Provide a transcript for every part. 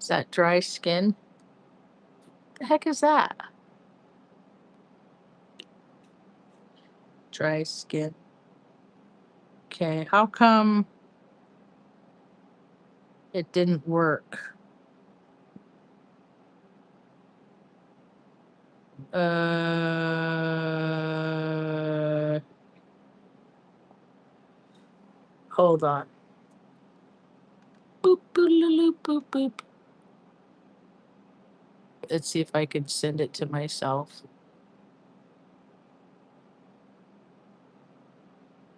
Is that dry skin? The heck is that? Dry skin. Okay, how come it didn't work? Hold on. Boop, boop, boop, boop, boop. Let's see if I can send it to myself.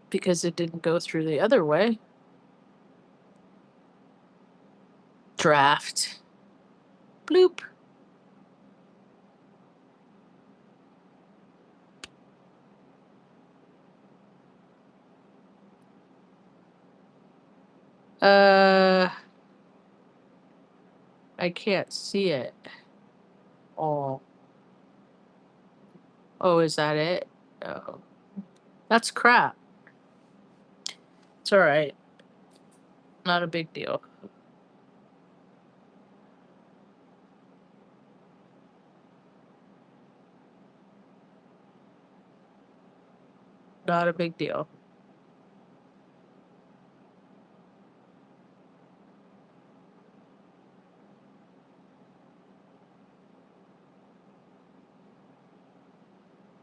Because it didn't go through the other way. Draft. Bloop. I can't see it. Oh. Oh, is that it? Oh. That's crap. It's all right. Not a big deal. Not a big deal.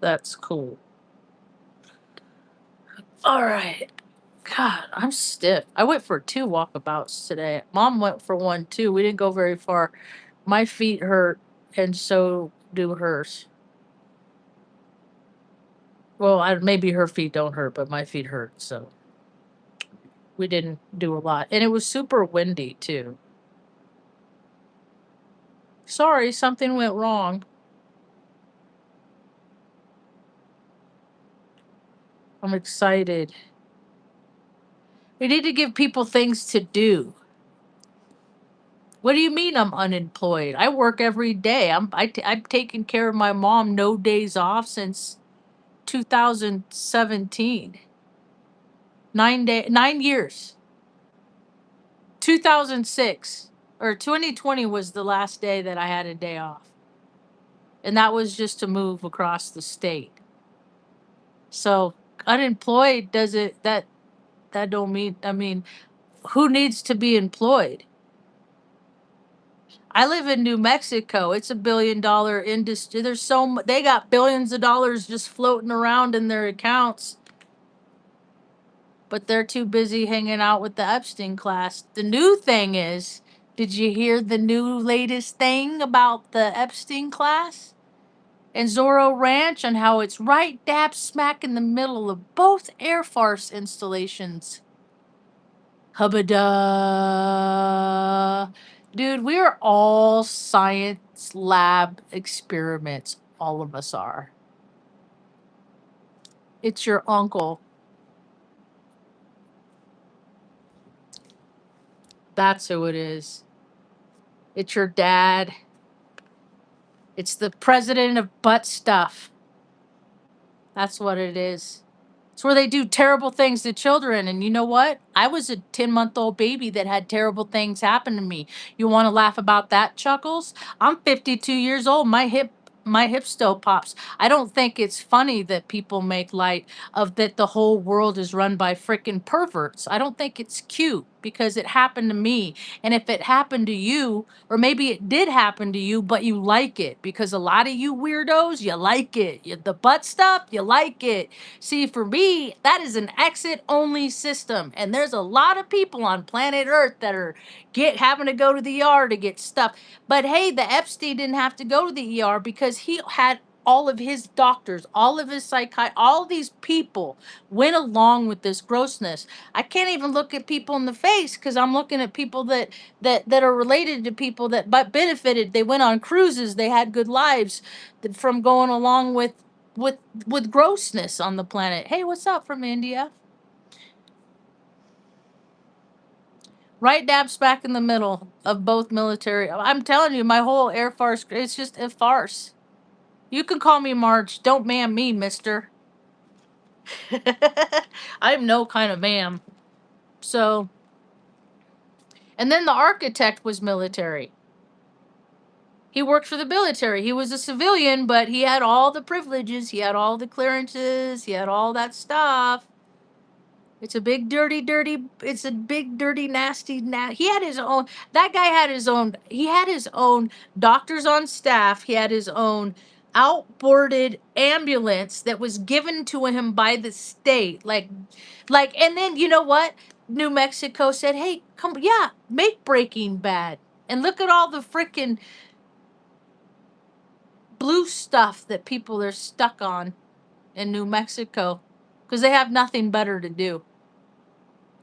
That's cool. All right. God, I'm stiff. I went for 2 walkabouts today. Mom went for 1 too. We didn't go very far. My feet hurt, and so do hers. Well, maybe her feet don't hurt, but my feet hurt, so we didn't do a lot. And it was super windy too. Sorry, something went wrong. I'm excited. We need to give people things to do. What do you mean I'm unemployed? I work every day. I've taken care of my mom no days off since 2017. 9 years. 2006 or 2020 was the last day that I had a day off. And that was just to move across the state. So unemployed does it that don't mean, I mean, who needs to be employed? I live in New Mexico. It's $1 billion industry. They got billions of dollars just floating around in their accounts, but they're too busy hanging out with the Epstein class. The new thing is, did you hear the new latest thing about the Epstein class and Zorro Ranch and how it's right dab smack in the middle of both Air Force installations? Hubba. Dude, we are all science lab experiments. All of us are. It's your uncle. That's who it is. It's your dad. It's the president of butt stuff. That's what it is. It's where they do terrible things to children. And you know what? I was a 10-month-old baby that had terrible things happen to me. You want to laugh about that, Chuckles? I'm 52 years old. My hip still pops. I don't think it's funny that people make light of that the whole world is run by frickin' perverts. I don't think it's cute because it happened to me. And if it happened to you, or maybe it did happen to you, but you like it because a lot of you weirdos, you like it. The butt stuff, you like it. See, for me, that is an exit only system. And there's a lot of people on planet Earth that are having to go to the ER to get stuff. But hey, the Epstein didn't have to go to the ER because he had all of his doctors, all of his all these people went along with this grossness. I can't even look at people in the face because I'm looking at people that are related to people that but benefited. They went on cruises, they had good lives from going along with with grossness on the planet. Hey, what's up from India? Right dab smack in the middle of both military. I'm telling you, my whole Air Force, it's just a farce. You can call me Marge. Don't ma'am me, mister. I'm no kind of ma'am. So, and then the architect was military. He worked for the military. He was a civilian, but he had all the privileges. He had all the clearances. He had all that stuff. It's a big, dirty. It's a big, dirty, nasty. He had his own. That guy had his own. He had his own doctors on staff. He had his own outboarded ambulance that was given to him by the state. And then you know what? New Mexico said, "Hey, come, yeah, make Breaking Bad, and look at all the freaking blue stuff that people are stuck on in New Mexico because they have nothing better to do."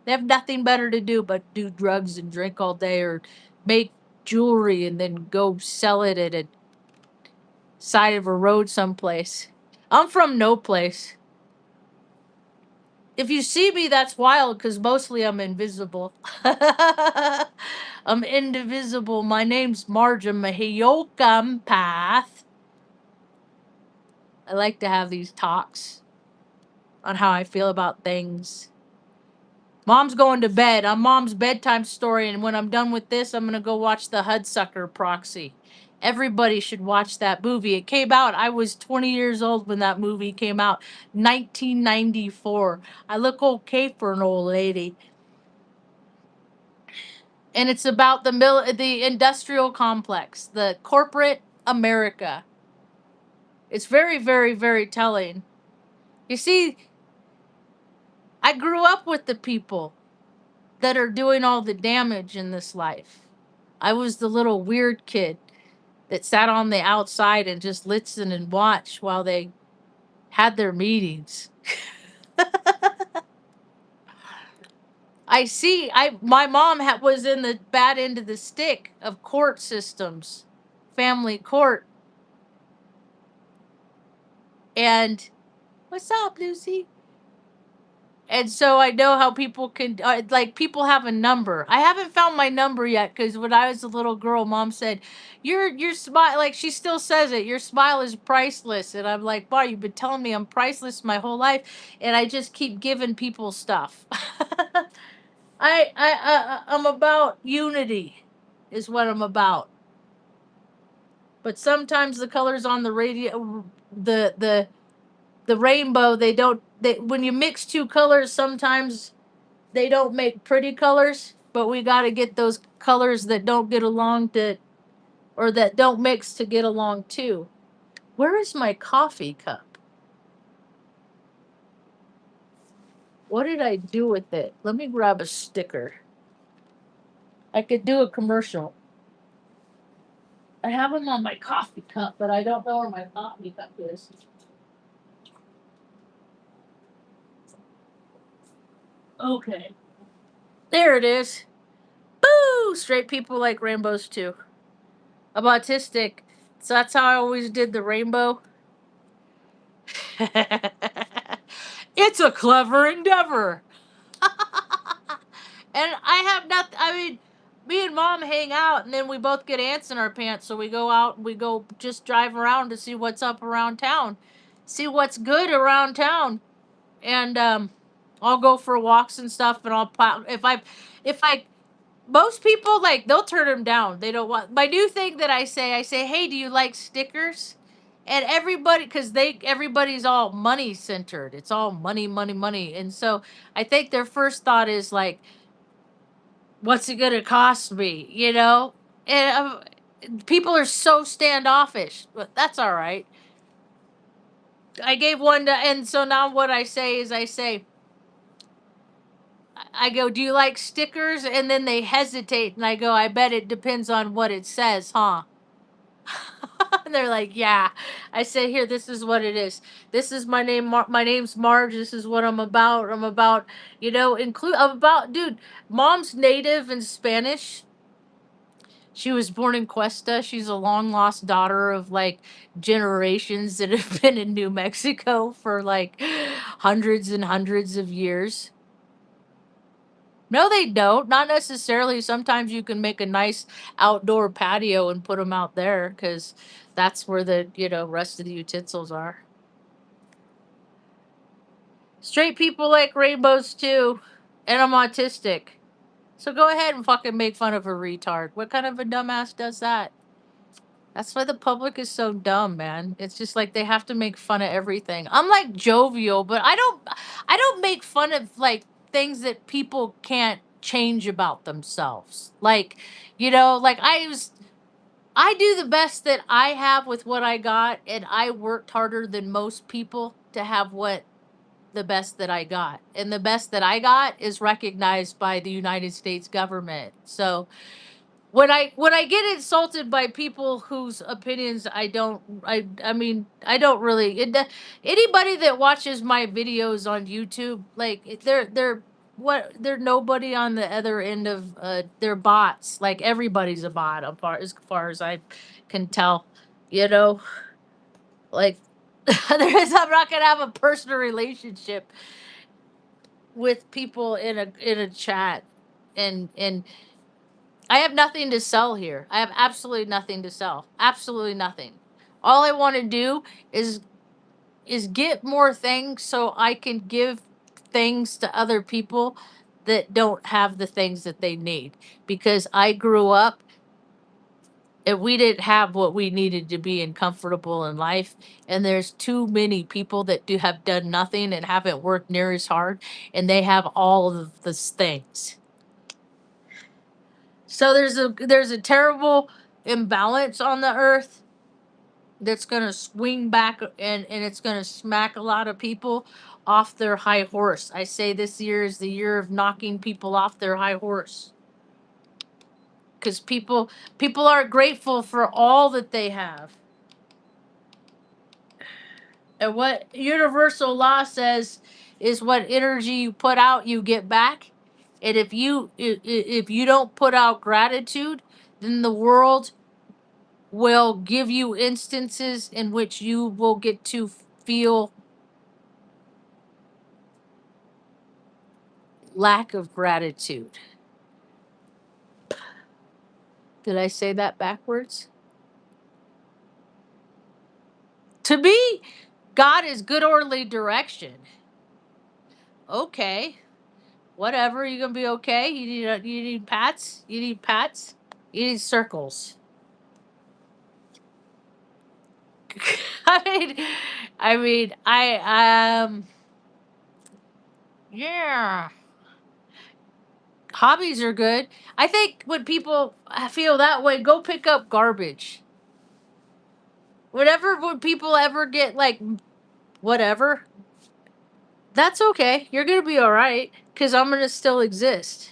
They have nothing better to do but do drugs and drink all day or make jewelry and then go sell it at a side of a road someplace. I'm from no place. If you see me, that's wild because mostly I'm invisible. I'm indivisible. My name's Marge. I'm a Hyoka empath. I like to have these talks on how I feel about things. Mom's going to bed. I'm Mom's bedtime story, and when I'm done with this, I'm going to go watch The Hudsucker Proxy. Everybody should watch that movie. It came out, I was 20 years old when that movie came out, 1994. I look okay for an old lady. And it's about the industrial complex, the corporate America. It's very, very, very telling. You see, I grew up with the people that are doing all the damage in this life. I was the little weird kid that sat on the outside and just listened and watched while they had their meetings. My mom was in the bad end of the stick of court systems, family court. And what's up, Lucy? And so I know how people can, people have a number. I haven't found my number yet because when I was a little girl, Mom said, "Your smile," like she still says it. "Your smile is priceless." And I'm like, "Wow, you've been telling me I'm priceless my whole life," and I just keep giving people stuff. I'm about unity, is what I'm about. But sometimes the colors on the radio, the rainbow, they don't. When you mix two colors, sometimes they don't make pretty colors, but we got to get those colors that don't get along or that don't mix to get along too. Where is my coffee cup? What did I do with it? Let me grab a sticker. I could do a commercial. I have them on my coffee cup, but I don't know where my coffee cup is. Okay. There it is. Boo! Straight people like rainbows too. I'm autistic, so that's how I always did the rainbow. It's a clever endeavor. And I have nothing. I mean, me and Mom hang out, and then we both get ants in our pants. So we go out and we go just drive around to see what's up around town, see what's good around town, and I'll go for walks and stuff. And if I most people they'll turn them down. They don't want my new thing that I say, "Hey, do you like stickers?" And everybody, because everybody's all money centered. It's all money, money, money. And so I think their first thought is like, "What's it gonna cost me?" You know, and people are so standoffish, but that's all right. I gave one to, and so now what I say is I go, "Do you like stickers?" And then they hesitate, and I go, "I bet it depends on what it says, huh?" And they're like, "Yeah." I say, "Here, this is what it is. This is my name. My name's Marge. This is what I'm about. I'm about, I'm about, dude. Mom's native and Spanish. She was born in Cuesta. She's a long lost daughter of generations that have been in New Mexico for hundreds and hundreds of years." No, they don't. Not necessarily. Sometimes you can make a nice outdoor patio and put them out there because that's where the rest of the utensils are. Straight people like rainbows too, and I'm autistic. So go ahead and fucking make fun of a retard. What kind of a dumbass does that? That's why the public is so dumb, man. It's just like they have to make fun of everything. I'm like jovial, but I don't make fun of like things that people can't change about themselves. Like, like I do the best that I have with what I got, and I worked harder than most people to have what the best that I got. And the best that I got is recognized by the United States government. So when I get insulted by people whose opinions I don't really anybody that watches my videos on YouTube, like they're nobody on the other end of they're bots. Like everybody's a bot as far as I can tell, you know like I'm not gonna have a personal relationship with people in a chat, and I have nothing to sell here. I have absolutely nothing to sell. Absolutely nothing. All I want to do is get more things so I can give things to other people that don't have the things that they need. Because I grew up and we didn't have what we needed to be and comfortable in life. And there's too many people that have done nothing and haven't worked near as hard, and they have all of these things. So there's a terrible imbalance on the earth that's gonna swing back, and it's gonna smack a lot of people off their high horse. I say this year is the year of knocking people off their high horse. Because people aren't grateful for all that they have. And what universal law says is what energy you put out, you get back. And if you don't put out gratitude, then the world will give you instances in which you will get to feel lack of gratitude. Did I say that backwards? To me, God is good orderly direction. Okay, whatever. You gonna be okay? You need pats. You need pats. You need circles. I mean, I yeah. Hobbies are good. I think when people feel that way, go pick up garbage. Whatever, when people ever get like whatever, that's okay. You're gonna be all right because I'm gonna still exist.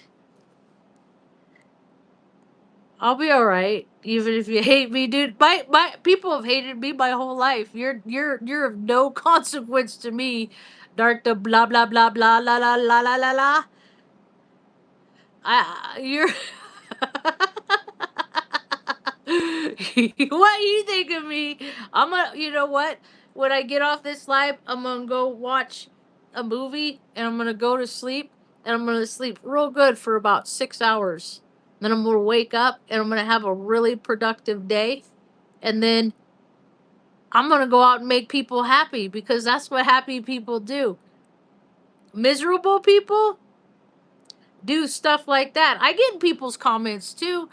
I'll be all right, even if you hate me, dude. My people have hated me my whole life. You're of no consequence to me. Dark the blah blah blah blah la la la la la la. You're. What you think of me? I'm gonna. You know what? When I get off this live, I'm gonna go watch a movie, and I'm gonna go to sleep, and I'm gonna sleep real good for about 6 hours. Then I'm gonna wake up, and I'm gonna have a really productive day, and then I'm gonna go out and make people happy because that's what happy people do. Miserable people do stuff like that. I get in people's comments too.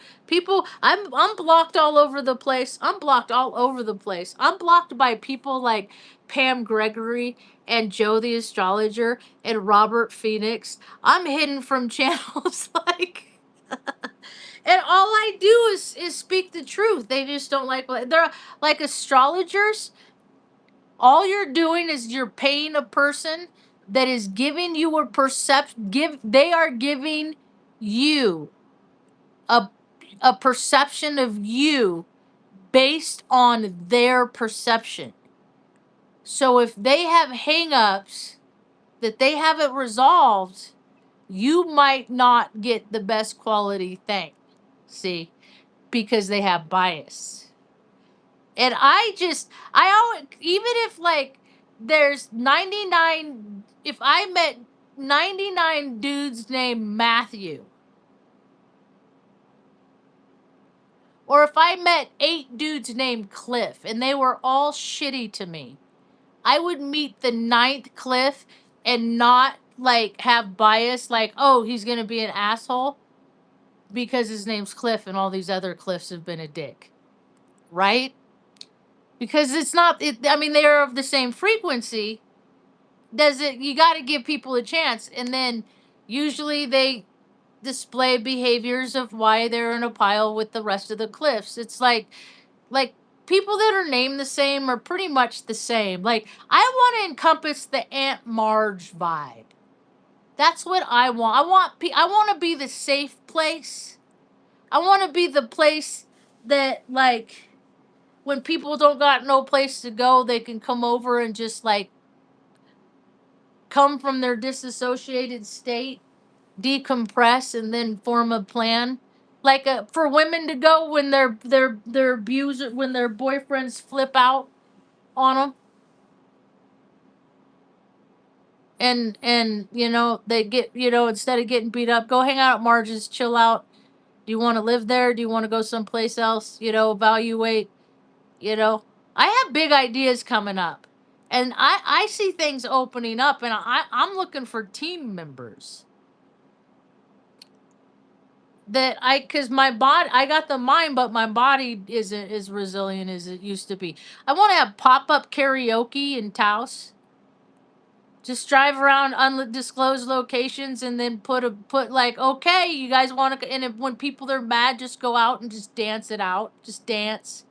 I'm blocked all over the place. I'm blocked all over the place. I'm blocked by people like Pam Gregory and Joe the astrologer and Robert Phoenix. I'm hidden from channels like and all I do is speak the truth. They just don't like they're like astrologers. All you're doing is you're paying a person that is giving you a perception. They are giving you a perception of you based on their perception. So if they have hangups that they haven't resolved, you might not get the best quality thing. See, because they have bias. And I always, even if like there's 99, if I met 99 dudes named Matthew, or if I met 8 dudes named Cliff and they were all shitty to me, I would meet the ninth Cliff and not like have bias like, oh, he's going to be an asshole because his name's Cliff and all these other Cliffs have been a dick. right? Because it's not. I mean, they are of the same frequency. Does it? You got to give people a chance, and then usually they display behaviors of why they're in a pile with the rest of the cliffs. It's like people that are named the same are pretty much the same. Like I want to encompass the Aunt Marge vibe. That's what I want. I want to be the safe place. I want to be the place that like when people don't got no place to go, they can come over and just like come from their disassociated state, decompress, and then form a plan. Like for women to go when their abuser when their boyfriends flip out on them, and they get instead of getting beat up, go hang out at Marge's, chill out. Do you want to live there? Do you want to go someplace else? Evaluate. You know, I have big ideas coming up, and I see things opening up, and I'm looking for team members that because my body, I got the mind, but my body isn't as resilient as it used to be. I want to have pop up karaoke in Taos. Just drive around undisclosed locations and then put like, okay, you guys want to, and when people are mad, just go out and just dance it out. Just dance.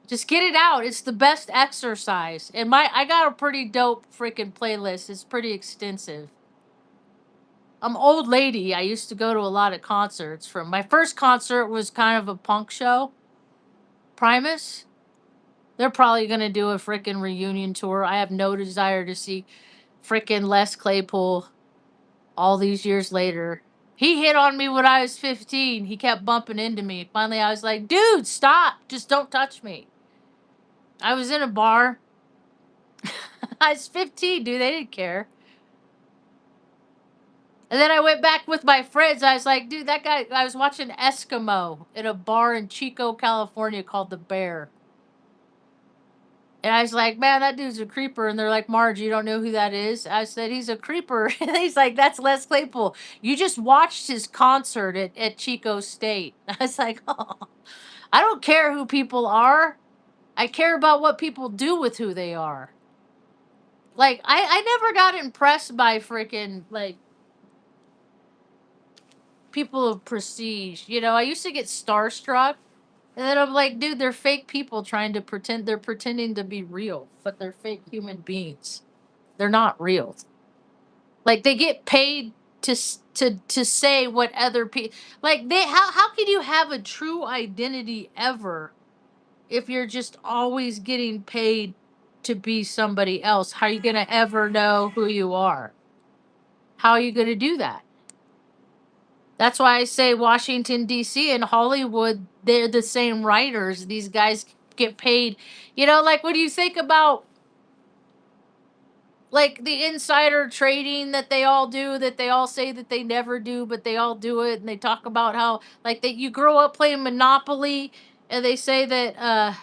Just get it out. It's the best exercise. And I got a pretty dope freaking playlist. It's pretty extensive. I'm old lady. I used to go to a lot of concerts. From my first concert was kind of a punk show. Primus. They're probably gonna do a freaking reunion tour. I have no desire to see freaking Les Claypool all these years later. He hit on me when I was 15. He kept bumping into me. Finally, I was like, dude, stop. Just don't touch me. I was in a bar. I was 15, dude. They didn't care. And then I went back with my friends. I was like, dude, that guy, I was watching Eskimo at a bar in Chico, California called The Bear. And I was like, man, that dude's a creeper. And they're like, Marge, you don't know who that is? I said, he's a creeper. And he's like, that's Les Claypool. You just watched his concert at Chico State. I was like, oh, I don't care who people are. I care about what people do with who they are. Like, I never got impressed by freaking, like, people of prestige. I used to get starstruck. And then I'm like, dude, they're fake people trying to pretend. They're pretending to be real, but they're fake human beings. They're not real. Like they get paid to say what other people like. How can you have a true identity ever if you're just always getting paid to be somebody else? How are you gonna ever know who you are? How are you gonna do that? That's why I say Washington D.C. and Hollywood, they're the same writers. These guys get paid. Like when you think about like the insider trading that they all do, that they all say that they never do, but they all do it, and they talk about how like that you grow up playing Monopoly, and they say that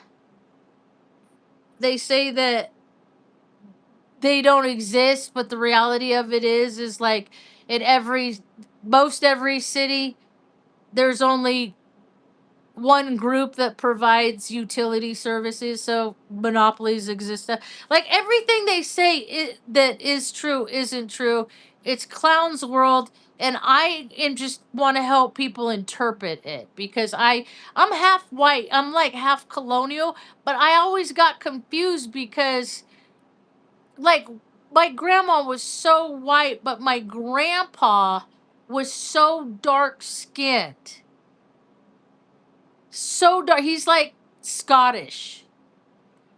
they don't exist, but the reality of it is like in every city, there's only one group that provides utility services, so monopolies exist. Like everything they say that is true isn't true. It's clown's world, and I am just want to help people interpret it because I'm half white. I'm like half colonial, but I always got confused because like my grandma was so white, but my grandpa was so dark skinned, so dark. He's like Scottish.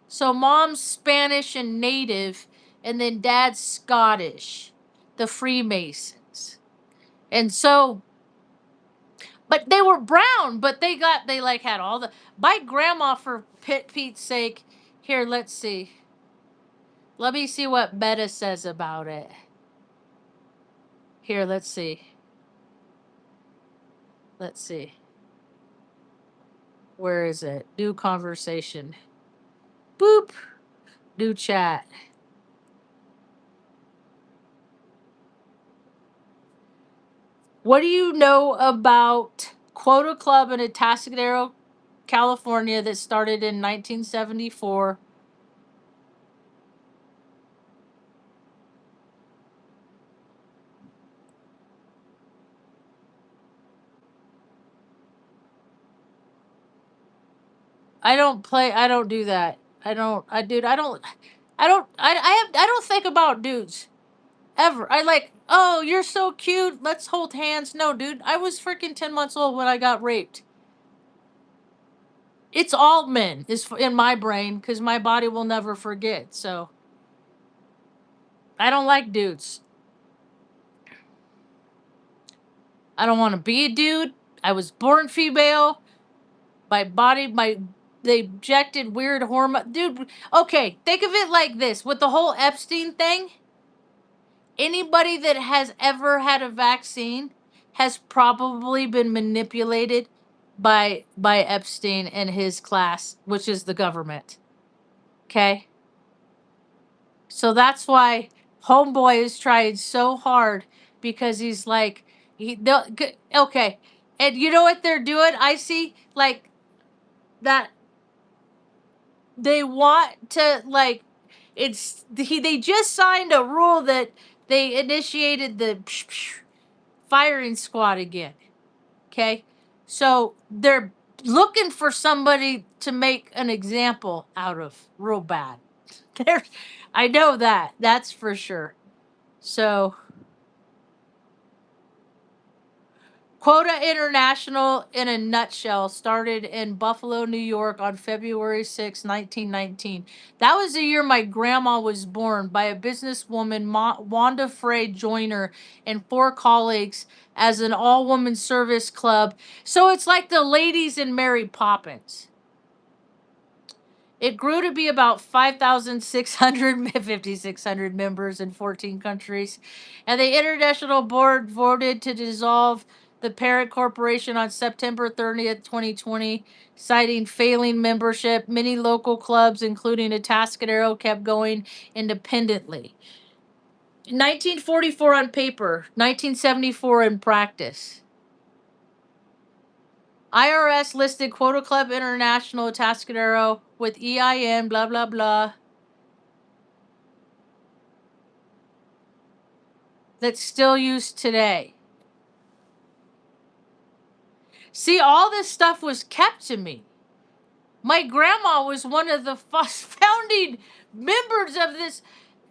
So mom's Spanish and native, and then dad's Scottish, the Freemasons. And so, but they were brown, but they like had all the. My grandma, for Pete's sake, here, let's see. Let me see what Meta says about it. Here, let's see. Let's see. Where is it? New conversation. Boop. New chat. What do you know about Quota Club and Atascadero California, that started in 1974. I don't do that. I don't. I dude. I don't. I don't. I don't think about dudes ever. I like. Oh, you're so cute. Let's hold hands. No, dude. I was freaking 10 months old when I got raped. It's all men is in my brain because my body will never forget. So I don't like dudes. I don't want to be a dude. I was born female. My body, my they injected weird hormone. Dude, okay, think of it like this: with the whole Epstein thing, anybody that has ever had a vaccine has probably been manipulated by Epstein and his class, which is the government. Okay, so that's why Homeboy is trying so hard because he's like okay, and you know what they're doing? I see like that they want to like they just signed a rule that they initiated the firing squad again. Okay, so they're looking for somebody to make an example out of real bad. There, I know that's for sure. So Quota International, in a nutshell, started in Buffalo, New York on February 6, 1919. That was the year my grandma was born by a businesswoman, Wanda Frey Joyner, and 4 colleagues as an all woman service club. So it's like the ladies in Mary Poppins. It grew to be about 5,600, 5,600 members in 14 countries. And the International Board voted to dissolve the parent corporation on September 30th, 2020, citing failing membership. Many local clubs, including Atascadero, kept going independently. 1944 on paper, 1974 in practice. IRS listed Quota Club International Atascadero with EIN, blah, blah, blah. That's still used today. See, all this stuff was kept to me. My grandma was one of the founding members of this.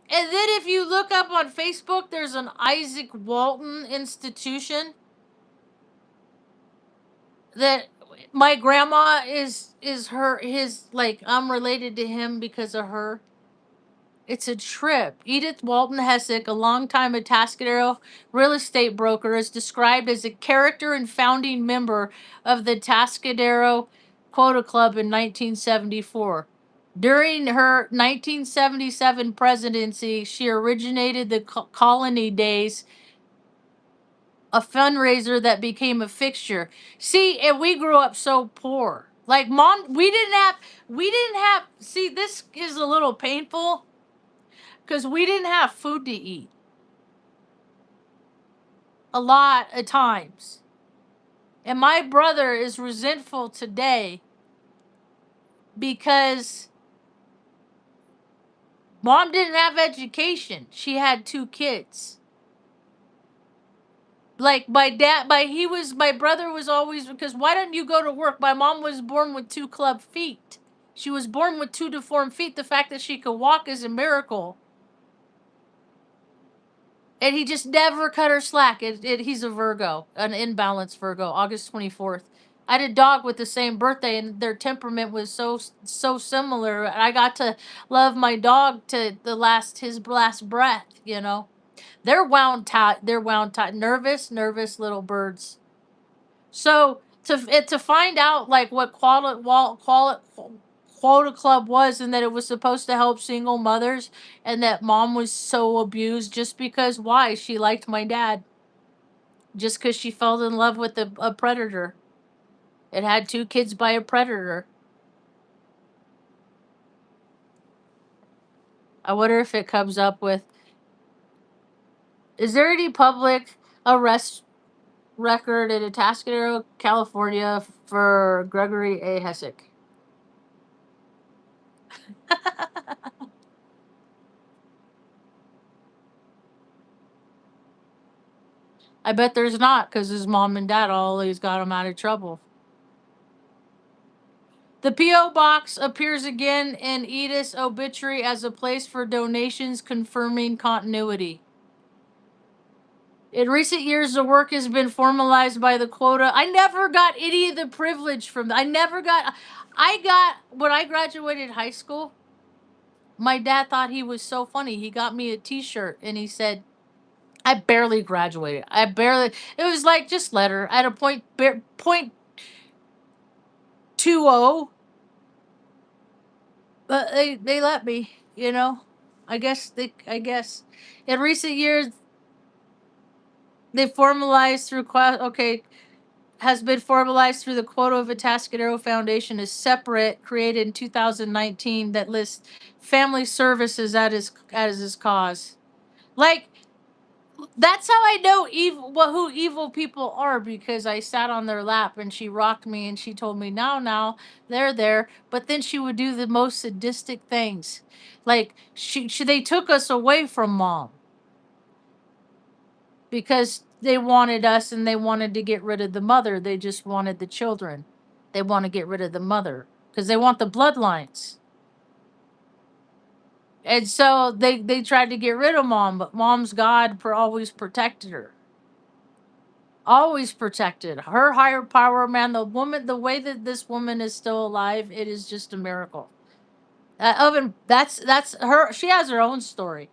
And then if you look up on Facebook, there's an Isaac Walton institution that my grandma is her his like I'm related to him because of her. It's a trip. Edith Walton Hessick, a longtime Atascadero real estate broker, is described as a character and founding member of the Atascadero Quota Club in 1974. During her 1977 presidency, she originated the Colony Days, a fundraiser that became a fixture. See, and we grew up so poor. Like mom, we didn't have, see, this is a little painful because we didn't have food to eat a lot of times. And my brother is resentful today because mom didn't have education. She had 2 kids. Like my brother was always, because why didn't you go to work? My mom was born with 2 club feet. She was born with 2 deformed feet. The fact that she could walk is a miracle. And he just never cut her slack. He's a Virgo, an imbalanced Virgo, August 24th. I had a dog with the same birthday, and their temperament was so similar. I got to love my dog to his last breath. You know, they're wound tight. They're wound tight. Nervous little birds. So to find out like what Quota Club was, and that it was supposed to help single mothers, and that mom was so abused just because why she liked my dad, just because she fell in love with a predator. It had 2 kids by a predator. I wonder if it comes up with, is there any public arrest record in Atascadero, California for Gregory A. Hessick. I bet there's not, because his mom and dad always got him out of trouble. The P.O. Box appears again in it.Artists obituary as a place for donations, confirming continuity. In recent years, the work has been formalized by the quota. I never got any of the privilege from I never got. I got, when I graduated high school, my dad thought he was so funny. He got me a T-shirt and he said, I barely graduated. It was like just letter at a point 20, but they let me, I guess in recent years they formalized through okay, has been formalized through the quota of Atascadero Foundation is separate, created in 2019, that lists family services as his cause. Like, that's how I know who evil people are, because I sat on their lap and she rocked me and she told me, now, they're there. But then she would do the most sadistic things. Like, they took us away from mom because they wanted us and they wanted to get rid of the mother. They just wanted the children. They want to get rid of the mother because they want the bloodlines. And so they tried to get rid of mom, but mom's God always protected her. Always protected her higher power, man. The way that this woman is still alive, it is just a miracle. Oven, that's her. She has her own story.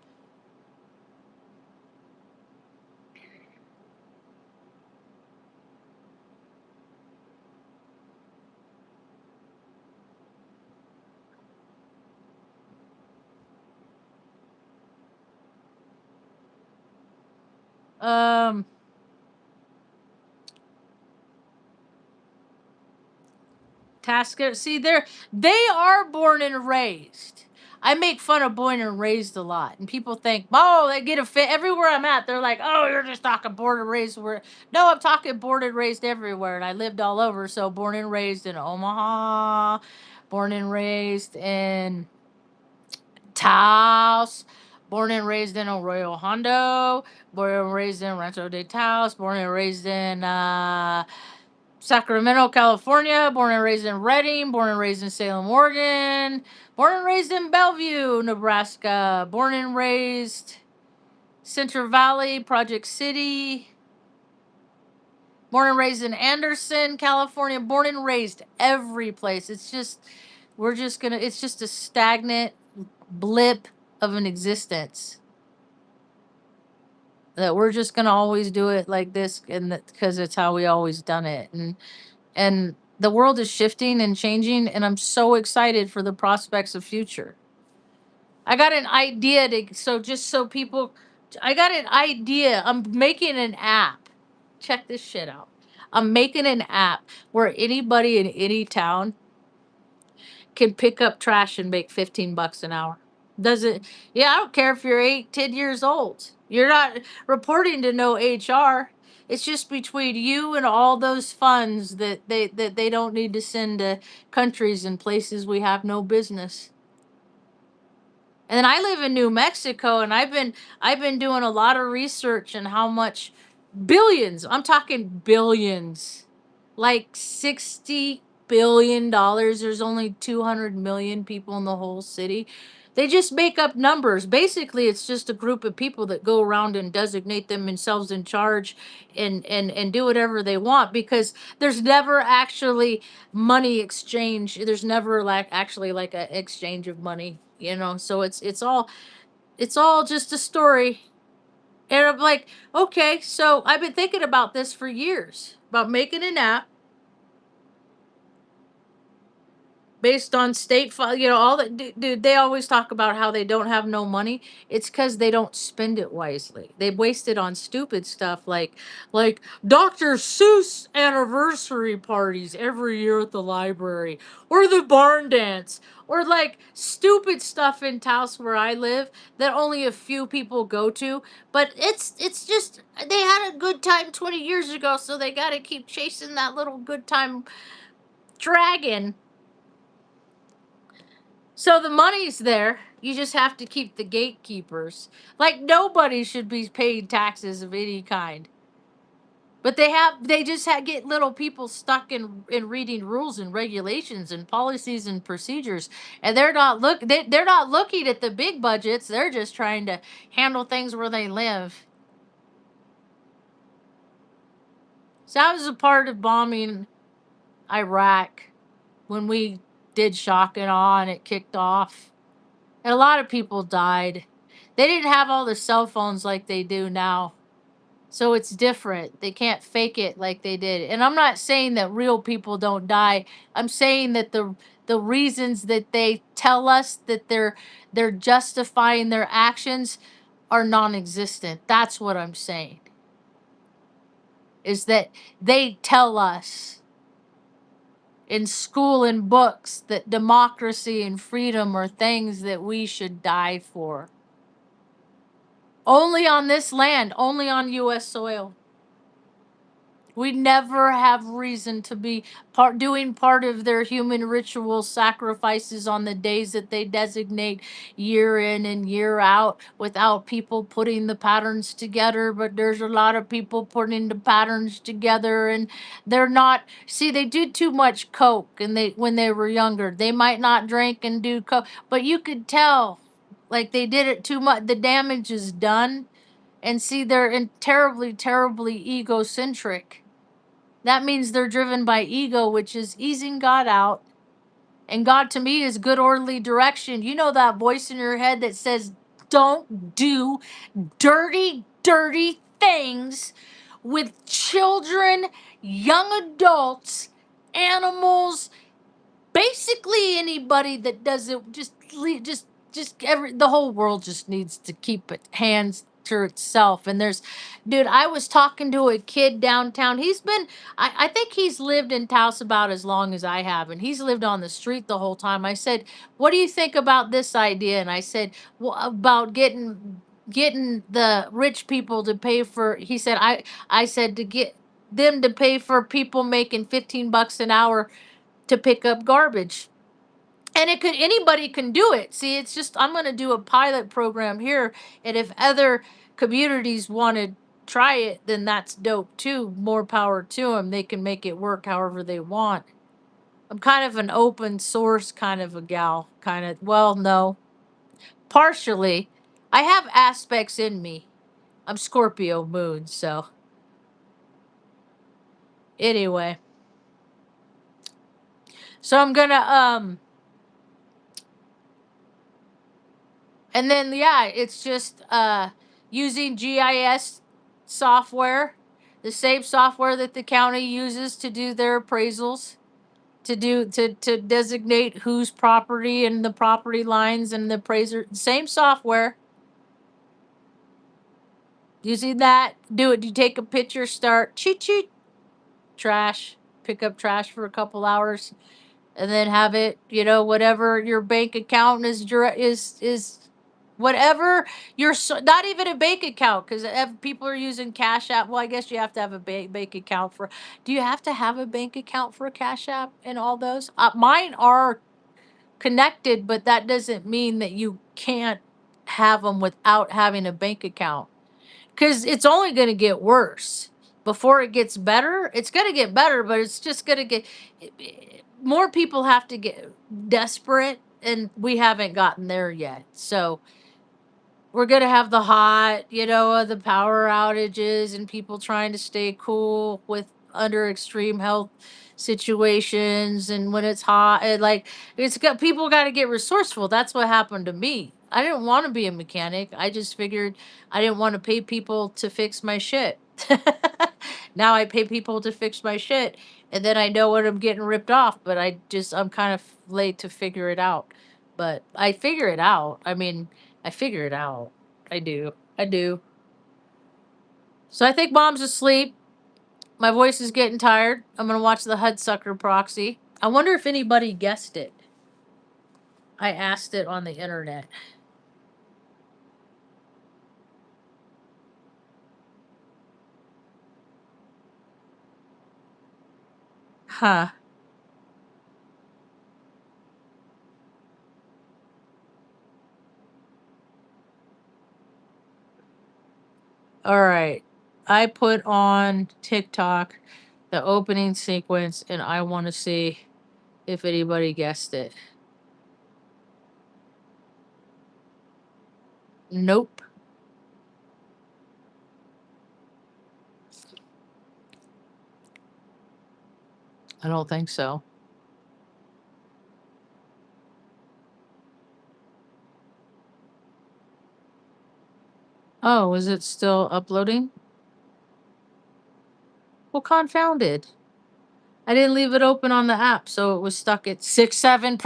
Um, Tasker. See, they are born and raised. I make fun of born and raised a lot, and people think, oh, they get a fit everywhere I'm at. They're like, oh, you're just talking born and raised. No, I'm talking born and raised everywhere, and I lived all over. So born and raised in Omaha, born and raised in Taos, born and raised in Arroyo Hondo, born and raised in Rancho de Taos, born and raised in Sacramento, California, born and raised in Redding, born and raised in Salem, Oregon, born and raised in Bellevue, Nebraska, born and raised Central Valley, Project City, born and raised in Anderson, California, born and raised every place. It's just a stagnant blip of an existence that we're just gonna always do it like this, and because it's how we always done it, and the world is shifting and changing, and I'm so excited for the prospects of future. I got an idea to so just so people, I got an idea. I'm making an app. Check this shit out. I'm making an app where anybody in any town can pick up trash and make $15 an hour. Does it? Yeah, I don't care if you're 8, 10 years old. You're not reporting to no HR. It's just between you and all those funds that they don't need to send to countries and places we have no business. And I live in New Mexico, and I've been doing a lot of research on how much billions. I'm talking billions, like $60 billion. There's only 200 million people in the whole city. They just make up numbers. Basically, it's just a group of people that go around and designate themselves in charge, and do whatever they want, because there's never actually money exchange. There's never like actually like an exchange of money. So it's all just a story. And I'm like, okay, so I've been thinking about this for years, about making an app based on all that. Dude, they always talk about how they don't have no money. It's because they don't spend it wisely. They waste it on stupid stuff like Dr. Seuss anniversary parties every year at the library, or the barn dance, or like stupid stuff in Taos where I live that only a few people go to. But it's just they had a good time 20 years ago, so they got to keep chasing that little good time dragon. So the money's there. You just have to keep the gatekeepers. Like nobody should be paid taxes of any kind. But they just get little people stuck in reading rules and regulations and policies and procedures, and they're not looking at the big budgets. They're just trying to handle things where they live. So I was a part of bombing Iraq when we did shock and awe and it kicked off. And a lot of people died. They didn't have all the cell phones like they do now. So it's different. They can't fake it like they did. And I'm not saying that real people don't die. I'm saying that the reasons that they tell us that they're justifying their actions are non-existent. That's what I'm saying. Is that they tell us in school and books that democracy and freedom are things that we should die for. Only on this land, only on U.S. soil. We never have reason to be doing part of their human ritual sacrifices on the days that they designate year in and year out without people putting the patterns together. But there's a lot of people putting the patterns together, and they're not. See, they do too much coke, and they when they were younger, they might not drink and do coke, but you could tell, like they did it too much. The damage is done, and see, they're terribly, terribly egocentric. That means they're driven by ego, which is easing God out. And God to me is good orderly direction. You know that voice in your head that says, don't do dirty, dirty things with children, young adults, animals, basically anybody that does it. The whole world just needs to keep it hands to itself. And dude, I was talking to a kid downtown. I think he's lived in Taos about as long as I have, and he's lived on the street the whole time. I said, what do you think about this idea? And I said, well, about getting the rich people to pay for, he said, I said to get them to pay for people making $15 an hour to pick up garbage. And anybody can do it. See, it's just I'm going to do a pilot program here, and if other communities want to try it, then that's dope too. More power to them. They can make it work however they want. I'm kind of an open source kind of a gal, kind of. Well, no, partially. I have aspects in me. I'm Scorpio moon, so anyway. So I'm gonna and then yeah, it's just using GIS software, the same software that the county uses to do their appraisals, to designate whose property and the property lines and the appraiser, same software. Using that, do it. You take a picture, start cheat cheat trash, pick up trash for a couple hours, and then have it, whatever your bank account is whatever your not even a bank account, because people are using Cash App. Well, I guess you have to have a bank account for. Do you have to have a bank account for a Cash App and all those? Mine are connected, but that doesn't mean that you can't have them without having a bank account, because it's only going to get worse before it gets better. It's going to get better, but it's just going to get more people have to get desperate, and we haven't gotten there yet. So we're going to have the power outages and people trying to stay cool with under extreme health situations, and when it's hot, and like it's got people got to get resourceful. That's what happened to me. I didn't want to be a mechanic. I just figured I didn't want to pay people to fix my shit. Now I pay people to fix my shit, And then I know when I'm getting ripped off, but I'm kind of late to figure it out. But I figure it out. I mean, I figure it out. I do. I do. So I think mom's asleep. My voice is getting tired. I'm going to watch the Hudsucker proxy. I wonder if anybody guessed it. I asked it on the internet. Huh. All right. I put on TikTok the opening sequence and I want to see if anybody guessed it. Nope. I don't think so. Oh, is it still uploading? Well, confounded. I didn't leave it open on the app, so it was stuck at 6-7%.